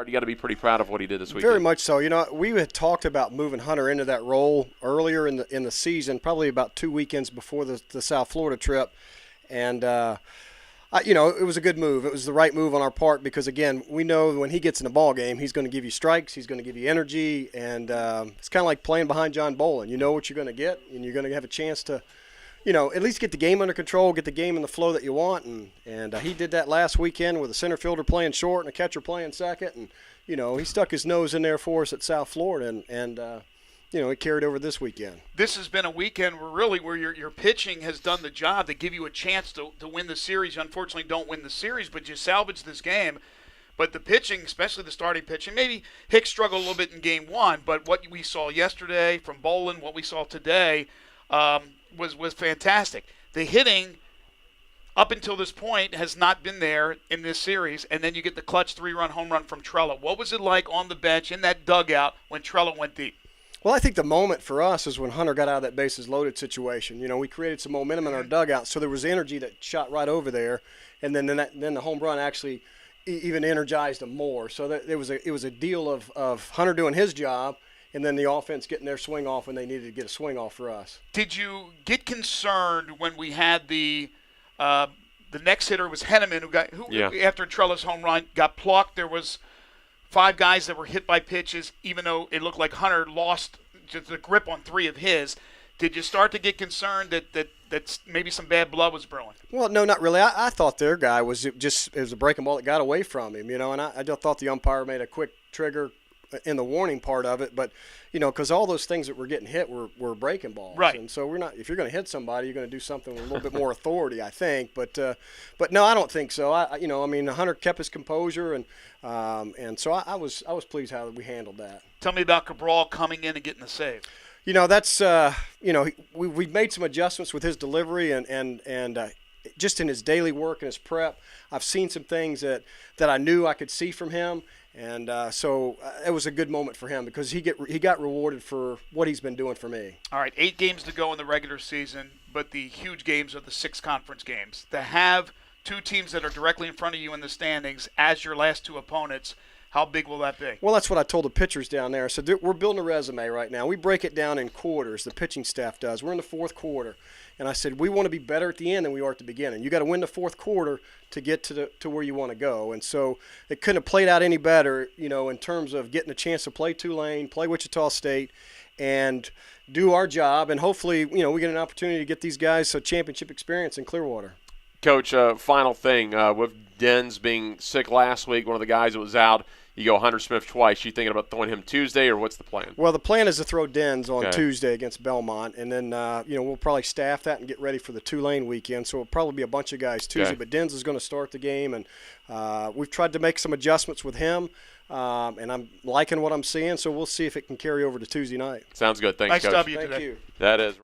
You got to be pretty proud of what he did this weekend. Very much so. You know, we had talked about moving Hunter into that role earlier in the season, probably about 2 weekends before the South Florida trip, and you know, it was a good move. It was the right move on our part because, again, we know when he gets in the ball game, he's going to give you strikes, he's going to give you energy, and it's kind of like playing behind John Bolin. You know what you're going to get, and you're going to have a chance to, you know, at least get the game under control, get the game in the flow that you want, and he did that last weekend with a center fielder playing short and a catcher playing second, and, you know, he stuck his nose in there for us at South Florida, and you know, it carried over this weekend. This has been a weekend where your pitching has done the job to give you a chance to win the series. You unfortunately don't win the series, but you salvage this game. But the pitching, especially the starting pitching, maybe Hicks struggled a little bit in game one, but what we saw yesterday from Bolin, what we saw today, was fantastic. The hitting up until this point has not been there in this series, and then you get the clutch 3-run home run from Trello. What was it like on the bench in that dugout when Trello went deep? Well, I think the moment for us is when Hunter got out of that bases loaded situation. You know, we created some momentum in our dugout, so there was energy that shot right over there, and then the home run actually even energized them more. So that it was a deal of Hunter doing his job, and then the offense getting their swing off when they needed to get a swing off for us. Did you get concerned when we had the next hitter was Henneman, who after Trello's home run got plucked? There was 5 guys that were hit by pitches, even though it looked like Hunter lost just the grip on 3 of his. Did you start to get concerned that maybe some bad blood was brewing? Well, no, not really. I thought their guy was it was a breaking ball that got away from him, you know, and I just thought the umpire made a quick trigger in the warning part of it, but you know, because all those things that were getting hit were breaking balls, right? And so we're not. If you're going to hit somebody, you're going to do something with a little bit more authority, I think. But no, I don't think so. I mean, Hunter kept his composure, and so I was pleased how we handled that. Tell me about Cabral coming in and getting the save. You know, that's you know, we've made some adjustments with his delivery and just in his daily work and his prep. I've seen some things that I knew I could see from him. And so it was a good moment for him because he got rewarded for what he's been doing for me. All right, 8 games to go in the regular season, but the huge games are the 6 conference games. To have 2 teams that are directly in front of you in the standings as your last 2 opponents, how big will that be? Well, that's what I told the pitchers down there. I said, we're building a resume right now. We break it down in quarters, the pitching staff does. We're in the 4th quarter. And I said, we want to be better at the end than we are at the beginning. You got to win the 4th quarter to get to where you want to go. And so it couldn't have played out any better, you know, in terms of getting a chance to play Tulane, play Wichita State, and do our job. And hopefully, you know, we get an opportunity to get these guys a championship experience in Clearwater. Coach, final thing, with Dens being sick last week, one of the guys that was out, you go Hunter Smith twice. You thinking about throwing him Tuesday, or what's the plan? Well, the plan is to throw Dens on Tuesday against Belmont, and then you know, we'll probably staff that and get ready for the Tulane weekend. So it'll probably be a bunch of guys Tuesday, but Dens is going to start the game, and we've tried to make some adjustments with him, and I'm liking what I'm seeing. So we'll see if it can carry over to Tuesday night. Sounds good. Thanks, nice Coach. W Thank today. you. That is.